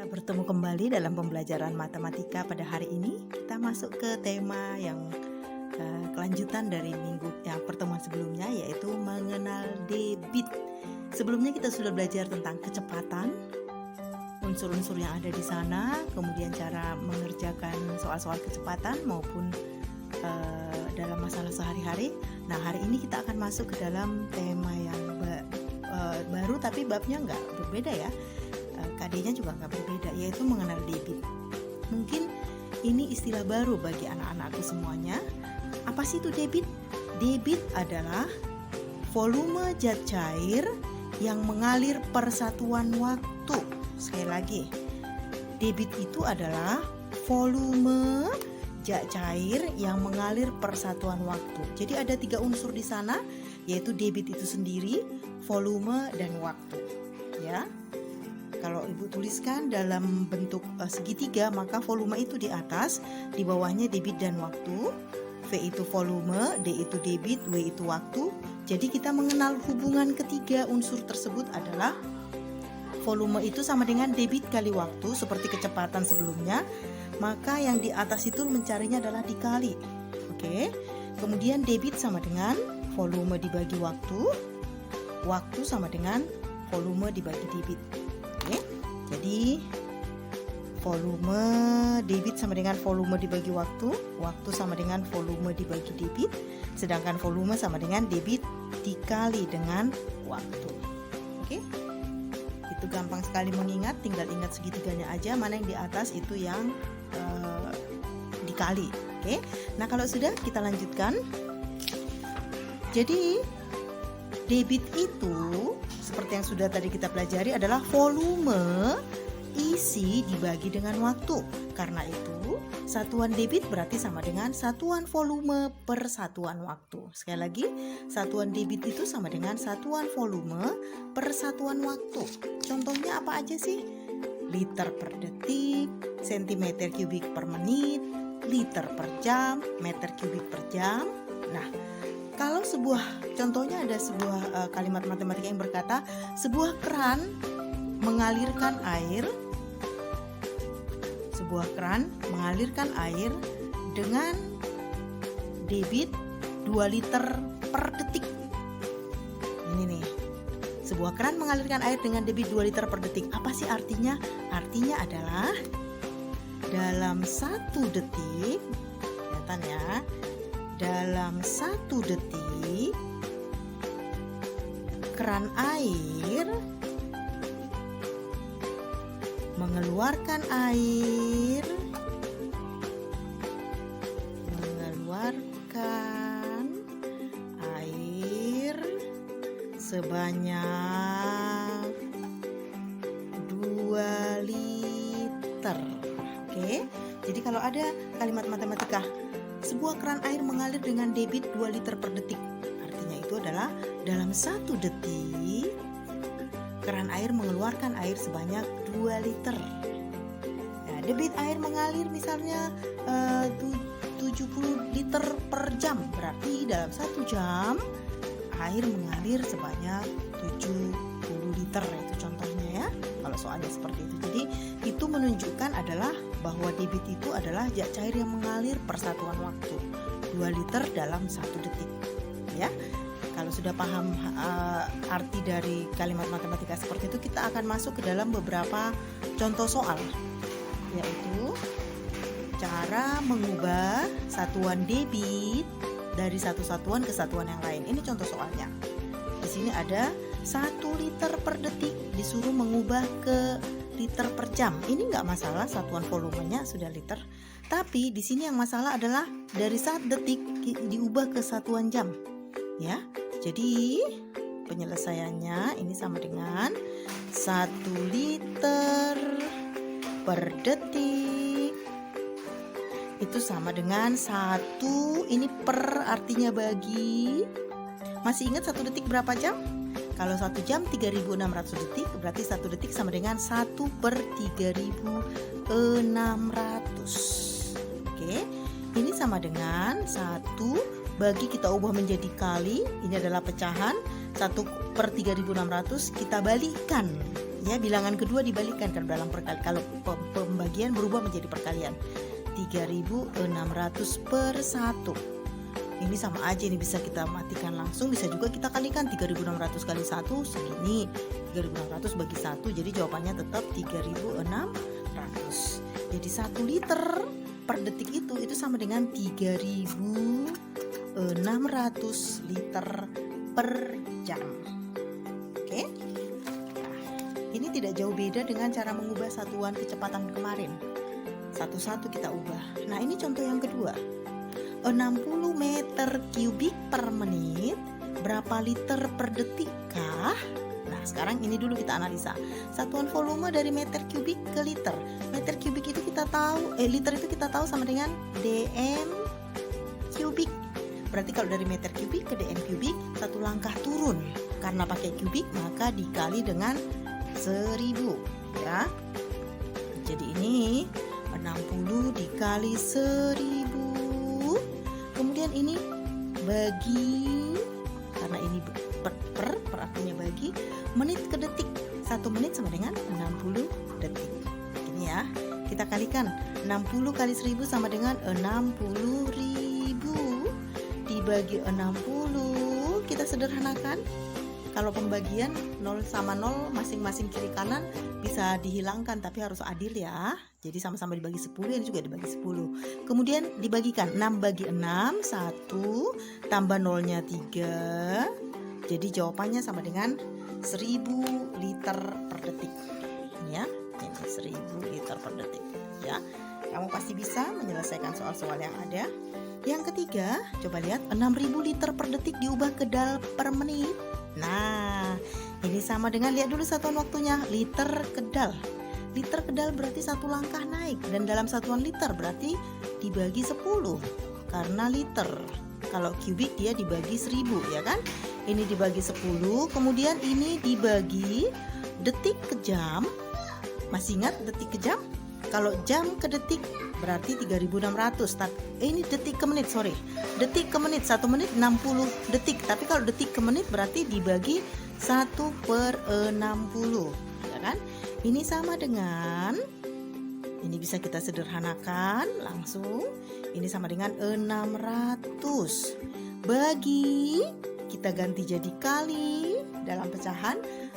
Kita bertemu kembali dalam pembelajaran matematika pada hari ini. Kita masuk ke tema yang kelanjutan dari pertemuan sebelumnya, yaitu mengenal debit. Sebelumnya kita sudah belajar tentang kecepatan, unsur-unsur yang ada di sana, kemudian cara mengerjakan soal-soal kecepatan maupun dalam masalah sehari-hari. Nah, hari ini kita akan masuk ke dalam tema yang baru, tapi babnya nggak berbeda ya. KD-nya juga nggak berbeda, yaitu mengenal debit. Mungkin ini istilah baru bagi anak-anakku semuanya. Apa sih itu debit? Debit adalah volume zat cair yang mengalir per satuan waktu. Sekali lagi, debit itu adalah volume zat cair yang mengalir per satuan waktu. Jadi ada 3 unsur di sana, yaitu debit itu sendiri, volume, dan waktu. Ya. Kalau Ibu tuliskan dalam bentuk segitiga, maka volume itu di atas, di bawahnya debit dan waktu. V itu volume, D itu debit, W itu waktu. Jadi kita mengenal hubungan ketiga unsur tersebut adalah volume itu sama dengan debit kali waktu, seperti kecepatan sebelumnya. Maka yang di atas itu mencarinya adalah dikali. Oke. Kemudian debit sama dengan volume dibagi waktu. Waktu sama dengan volume dibagi debit. Jadi volume debit sama dengan volume dibagi waktu, waktu sama dengan volume dibagi debit, sedangkan volume sama dengan debit dikali dengan waktu. Oke? Itu gampang sekali mengingat, tinggal ingat segitiganya aja, mana yang di atas itu yang dikali. Oke? Nah, kalau sudah, kita lanjutkan. Jadi debit itu seperti yang sudah tadi kita pelajari adalah volume isi dibagi dengan waktu. Karena itu satuan debit berarti sama dengan satuan volume per satuan waktu. Sekali lagi, satuan debit itu sama dengan satuan volume per satuan waktu. Contohnya apa aja sih? Liter per detik, sentimeter kubik per menit, liter per jam, meter kubik per jam. Nah, kalau contohnya ada sebuah kalimat matematika yang berkata sebuah keran mengalirkan air dengan debit 2 liter per detik. Ini nih, sebuah keran mengalirkan air dengan debit 2 liter per detik. Apa sih artinya? Artinya adalah dalam 1 detik, kelihatan ya, dalam 1 detik keran air mengeluarkan air sebanyak 2 liter. Oke. Jadi kalau ada kalimat matematika sebuah keran air mengalir dengan debit 2 liter per detik, artinya itu adalah dalam 1 detik keran air mengeluarkan air sebanyak 2 liter. Nah, debit air mengalir misalnya 70 liter per jam, berarti dalam 1 jam air mengalir sebanyak 70 liter. Itu contohnya ya, kalau soalnya seperti itu. Jadi itu menunjukkan adalah bahwa debit itu adalah zat cair yang mengalir per satuan waktu, 2 liter dalam 1 detik. Ya, kalau sudah paham arti dari kalimat matematika seperti itu, kita akan masuk ke dalam beberapa contoh soal, yaitu cara mengubah satuan debit dari satu satuan ke satuan yang lain. Ini contoh soalnya. Di sini ada 1 liter per detik disuruh mengubah ke liter per jam. Ini nggak masalah, satuan volumenya sudah liter. Tapi di sini yang masalah adalah dari 1 detik diubah ke satuan jam. Ya, jadi penyelesaiannya ini sama dengan 1 liter per detik itu sama dengan 1, ini per artinya bagi. Masih ingat 1 detik berapa jam? Kalau 1 jam 3600 detik, berarti 1 detik sama dengan 1 per 3600. Oke, ini sama dengan 1 bagi, kita ubah menjadi kali, ini adalah pecahan. 1 per 3600 kita balikkan Ya, bilangan kedua dibalikan kalau pembagian berubah menjadi perkalian. 3.600 per 1. Ini sama aja, ini bisa kita matikan langsung, bisa juga kita kalikan. 3.600 kali 1 segini, 3.600 bagi 1, jadi jawabannya tetap 3.600. Jadi 1 liter per detik itu sama dengan 3.600 liter per jam. Oke? Nah, ini tidak jauh beda dengan cara mengubah satuan kecepatan kemarin. Satu-satu kita ubah. Nah, ini contoh yang kedua. 60 meter kubik per menit, berapa liter per detik kah? Nah, sekarang ini dulu kita analisa. Satuan volume dari meter kubik ke liter. Meter kubik itu kita tahu, liter itu kita tahu sama dengan dm kubik. Berarti kalau dari meter kubik ke dm kubik, satu langkah turun. Karena pakai kubik, maka dikali dengan 1000, ya. Jadi ini 60 dikali 1000. Kemudian ini bagi, karena ini per artinya bagi, menit ke detik. 1 menit sama dengan 60 detik. Ini ya, kita kalikan. 60 kali 1000 sama dengan 60.000 dibagi 60. Kita sederhanakan. Kalau pembagian 0 sama 0 masing-masing kiri kanan bisa dihilangkan, tapi harus adil ya. Jadi sama-sama dibagi 10, ini juga dibagi 10. Kemudian dibagikan 6 bagi 6, 1 tambah 0-nya 3. Jadi jawabannya sama dengan 1000 liter per detik. Ini ya, ini 1000 liter per detik ya. Kamu pasti bisa menyelesaikan soal-soal yang ada. Yang ketiga, coba lihat 6000 liter per detik diubah ke dal per menit. Nah, ini sama dengan, lihat dulu satuan waktunya, liter ke dal. Liter ke dal berarti satu langkah naik, dan dalam satuan liter berarti dibagi 10 karena liter. Kalau kubik dia dibagi 1000, ya kan? Ini dibagi 10, kemudian ini dibagi detik ke jam. Masih ingat detik ke jam? Kalau jam ke detik berarti 3.600. Ini detik ke menit, sorry. Detik ke menit, 1 menit 60 detik. Tapi kalau detik ke menit berarti dibagi 1/60, ya kan? Ini sama dengan, ini bisa kita sederhanakan langsung. Ini sama dengan 600 bagi, kita ganti jadi kali dalam pecahan.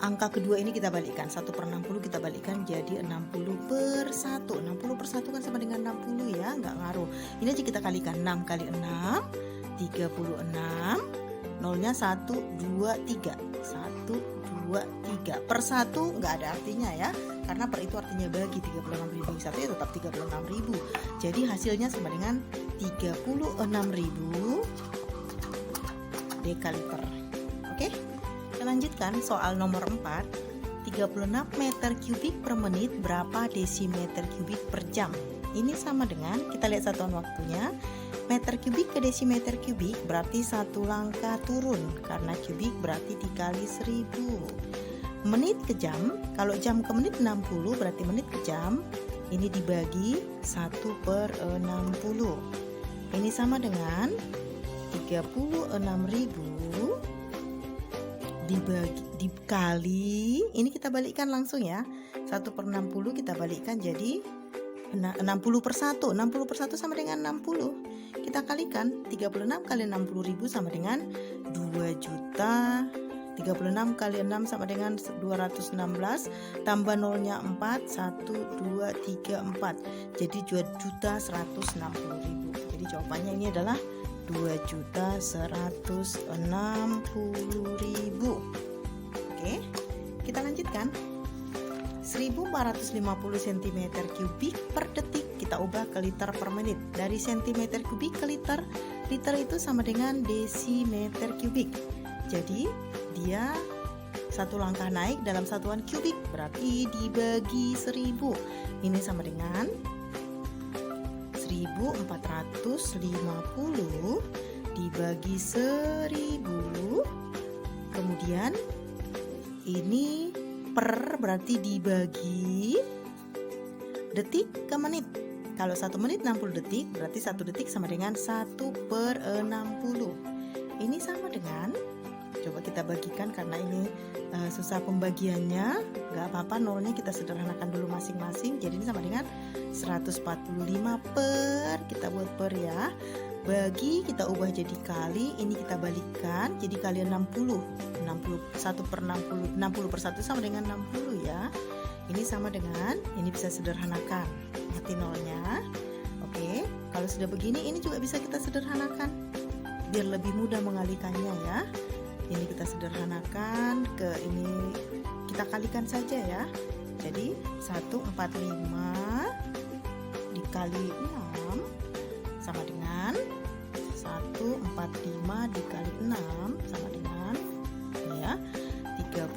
Angka kedua ini kita balikkan, 1/60 kita balikkan jadi 60 per 1. 60 per 1 kan sama dengan 60 ya, nggak ngaruh. Ini aja kita kalikan, 6 kali 6, 36. Nolnya 1, 2, 3. 1, 2, 3. Per 1 nggak ada artinya ya, karena per itu artinya bagi. 36.000 bagi 1 ya tetap 36.000. Jadi hasilnya sama dengan 36.000 dekaliter. Oke? Kita lanjutkan soal nomor 4. 36 meter kubik per menit, berapa desimeter kubik per jam? Ini sama dengan, kita lihat satuan waktunya, meter kubik ke desimeter kubik berarti satu langkah turun, karena kubik berarti dikali 1000. Menit ke jam, kalau jam ke menit 60 berarti menit ke jam, ini dibagi 1/60. Ini sama dengan 36.000 dikali, ini kita balikkan langsung ya, 1/60 kita balikkan jadi 60 per 1. 60 per 1 sama dengan 60. Kita kalikan, 36 kali 60.000 sama dengan 2 juta. 36 kali 6 sama dengan 216, tambah nolnya 4, 1, 2, 3, 4. Jadi 2.160.000. Jadi jawabannya ini adalah 2.160.000. Oke, kita lanjutkan. 1450 cm kubik per detik kita ubah ke liter per menit. Dari cm kubik ke liter, liter itu sama dengan desimeter kubik. Jadi dia satu langkah naik dalam satuan kubik, berarti dibagi 1000. Ini sama dengan 1450 dibagi 1000. Kemudian ini per berarti dibagi detik ke menit. Kalau 1 menit 60 detik, berarti 1 detik sama dengan 1/60. Ini sama dengan, coba kita bagikan karena ini susah pembagiannya. nggak apa-apa, nolnya kita sederhanakan dulu masing-masing. Jadi ini sama dengan 145 per, kita buat per ya, bagi kita ubah jadi kali, ini kita balikkan jadi kali 60, 1 per 60, 60 per 1 sama dengan 60 ya. Ini sama dengan, ini bisa sederhanakan, mati nolnya. Oke, kalau sudah begini ini juga bisa kita sederhanakan biar lebih mudah mengalikannya ya. Ini kita sederhanakan ke ini, kita kalikan saja ya. Jadi 145 dikali 6 sama dengan 145 dikali 6 sama dengan ya 30,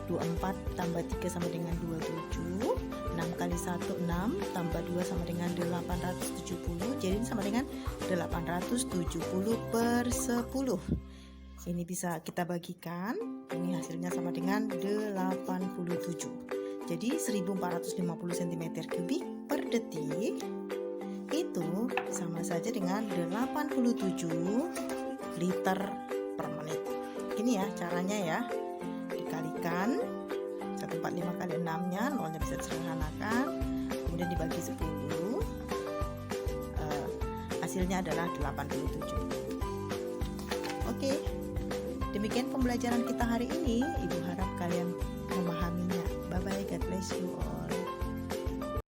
24 tambah 3 sama dengan 27, 6 kali 1 6 tambah 2 sama dengan 870, jadi ini sama dengan 870 per 10. Ini bisa kita bagikan, ini hasilnya sama dengan 87. Jadi 1450 cm3 per detik itu sama saja dengan 87 liter per menit. Ini ya caranya ya, dikalikan 145 kali 6 nya, nolnya bisa disederhanakan, kemudian dibagi 10, hasilnya adalah 87. Oke, demikian pembelajaran kita hari ini. Ibu harap kalian memahaminya. Bye bye, God bless you all.